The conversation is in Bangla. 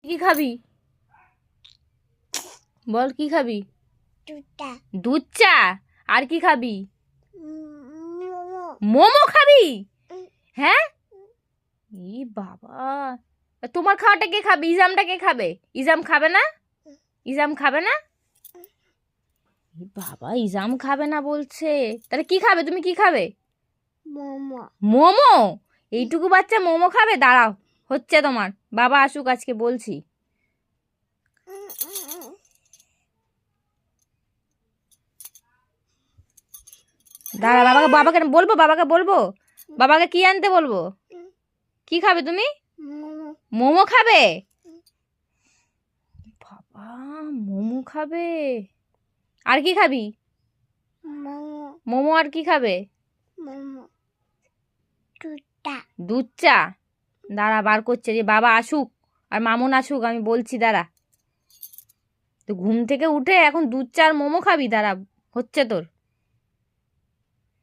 কি খাবি? বল কি খাবি? দুধ চা। আর কি খাবি? মোমো খাবি? হ্যাঁ, ই বাবা, তোমার খাওয়াটা কে খাবে? ইজামটা কে খাবে? ইজাম খাবে না? ইজাম খাবে না? বাবা, ইজাম খাবে না বলছে। তাহলে কি খাবে? তুমি কি খাবে? মোমো। মোমো? এইটুকু বাচ্চা মোমো খাবে? দাঁড়াও, হচ্ছে তোমার। বাবা আসুক আজকে, বলছি। দাঁড়া, বাবাকে বলবো, বাবাকে কি আনতে বলবো? কি খাবে তুমি? মোমো খাবে? বাবা, মোমো খাবে। আর কি খাবি? মোমো। আর কি খাবে? দুধ চা। দাঁড়া, বার করছে যে বাবা আসুক আর মামুন আসুক, আমি বলছি, দাঁড়া। তো ঘুম থেকে উঠে এখন দুধ চা আর মোমো খাবি? দাঁড়া, হচ্ছে তোর।